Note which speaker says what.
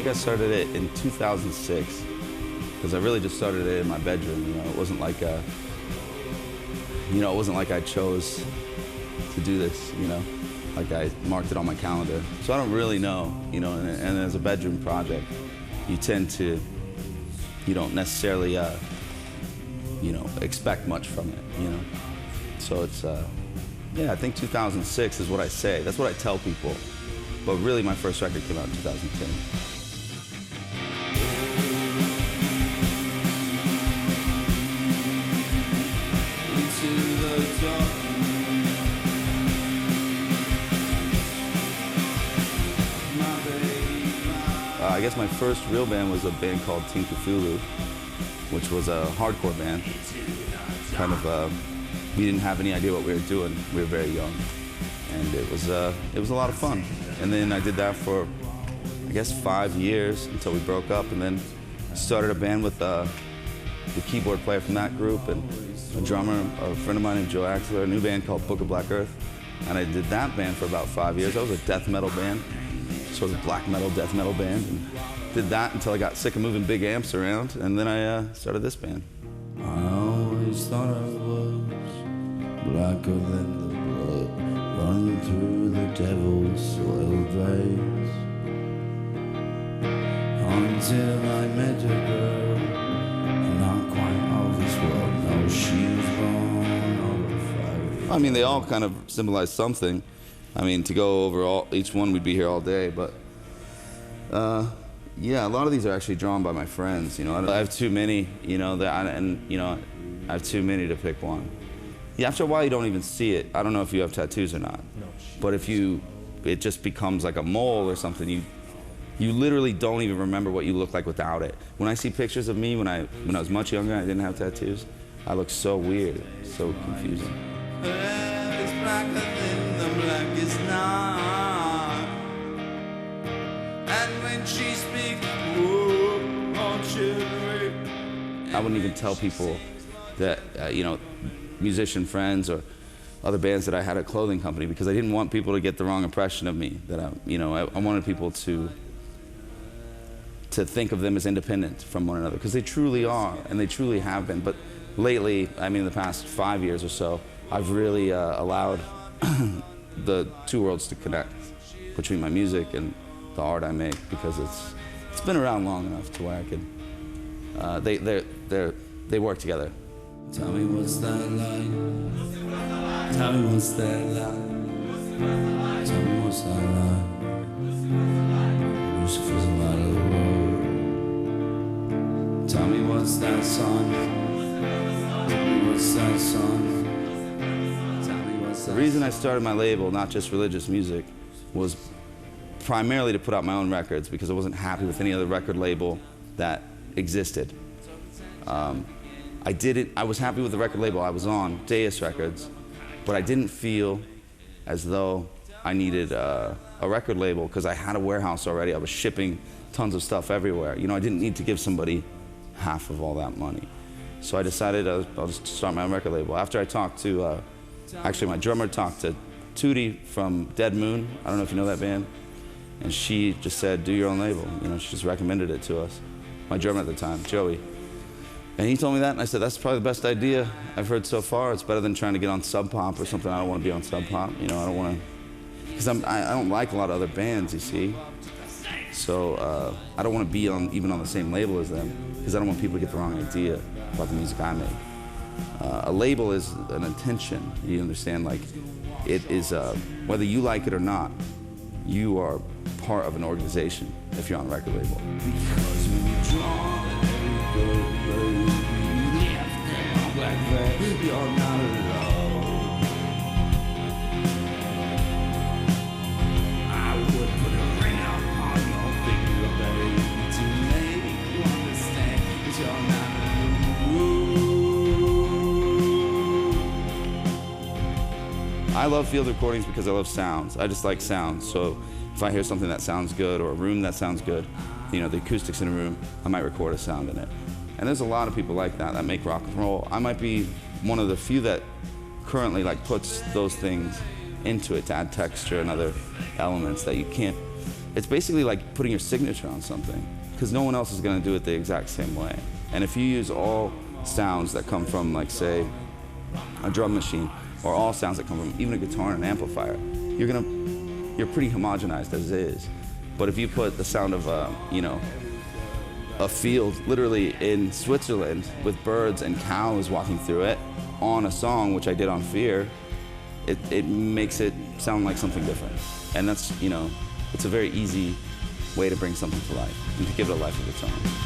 Speaker 1: think I started it in 2006, because I really just started it in my bedroom. You know, it wasn't like it wasn't like I chose to do this. You know, like I marked it on my calendar. So I don't really know. You know, and as a bedroom project, you tend to, you don't necessarily, you know, expect much from it. You know, so it's, yeah, I think 2006 is what I say. That's what I tell people. But really, my first record came out in 2010. I guess my first real band was a band called M2, which was a hardcore band. Kind of, we didn't have any idea what we were doing. We were very young, and it was a lot of fun. And then I did that for, I guess, 5 years until we broke up, and then started a band with the keyboard player from that group and a drummer, a friend of mine named Joe Axler, a new band called Book of Black Earth. And I did that band for about 5 years. That was a death metal band, sort of black metal, death metal band. And did that until I got sick of moving big amps around, and then I started this band.
Speaker 2: I always thought I was blacker than the blood running through the devil's soiled veins, until I met a girl, not quite of this world. No, she was born over fire.
Speaker 1: I mean, they all kind of symbolize something. I mean, to go over each one, we'd be here all day, but yeah, a lot of these are actually drawn by my friends. You know, I have too many. You know, I have too many to pick one. Yeah, after a while, you don't even see it. I don't know if you have tattoos or not, but if it just becomes like a mole or something. You literally don't even remember what you look like without it. When I see pictures of me when I was much younger and I didn't have tattoos, I look so weird, so confusing.
Speaker 2: It's blacker than the blackest night, and when she speaks, whoa, oh, children.
Speaker 1: I wouldn't even tell people that, you know, musician friends or other bands that I had a clothing company, because I didn't want people to get the wrong impression of me. That I wanted people to think of them as independent from one another, because they truly are, and they truly have been. But lately, I mean, in the past 5 years or so, I've really allowed the two worlds to connect between my music and the art I make, because it's been around long enough to where I can. They work together.
Speaker 2: Tell me what's that like? Tell me what's that like? Tell me what's that like? Lucifer's out of the road. Tell me what's that song? Tell me what's that song? Tell me what's that.
Speaker 1: The reason I started my label, not just religious music, was primarily to put out my own records, because I wasn't happy with any other record label that existed. I was happy with the record label I was on, Deus Records, but I didn't feel as though I needed a record label, because I had a warehouse already. I was shipping tons of stuff everywhere. You know, I didn't need to give somebody half of all that money. So I decided I'll just start my own record label. After I talked to, actually my drummer talked to Tootie from Dead Moon. I don't know if you know that band. And she just said, do your own label. You know, she just recommended it to us. My drummer at the time, Joey. And he told me that, and I said, that's probably the best idea I've heard so far. It's better than trying to get on Sub Pop or something. I don't want to be on Sub Pop. You know, I don't want to, because I don't like a lot of other bands, you see. So I don't want to be even on the same label as them, because I don't want people to get the wrong idea about the music I make. A label is an intention, you understand? Like, it is, whether you like it or not, you are part of an organization if you're on a record label.
Speaker 2: Because we draw you're not alone. I would put a ring out on your finger, baby, to make you understand that you're not alone.
Speaker 1: I love field recordings because I love sounds. I just like sounds. So if I hear something that sounds good, or a room that sounds good, you know, the acoustics in a room, I might record a sound in it. And there's a lot of people like that make rock and roll. I might be one of the few that currently puts those things into it to add texture and other elements that you can't it's basically like putting your signature on something, because no one else is going to do it the exact same way. And if you use all sounds that come from, like, say, a drum machine, or all sounds that come from even a guitar and an amplifier, you're pretty homogenized as is. But if you put the sound of a field literally in Switzerland with birds and cows walking through it on a song, which I did on Fear, it makes it sound like something different. And that's, it's a very easy way to bring something to life and to give it a life of its own.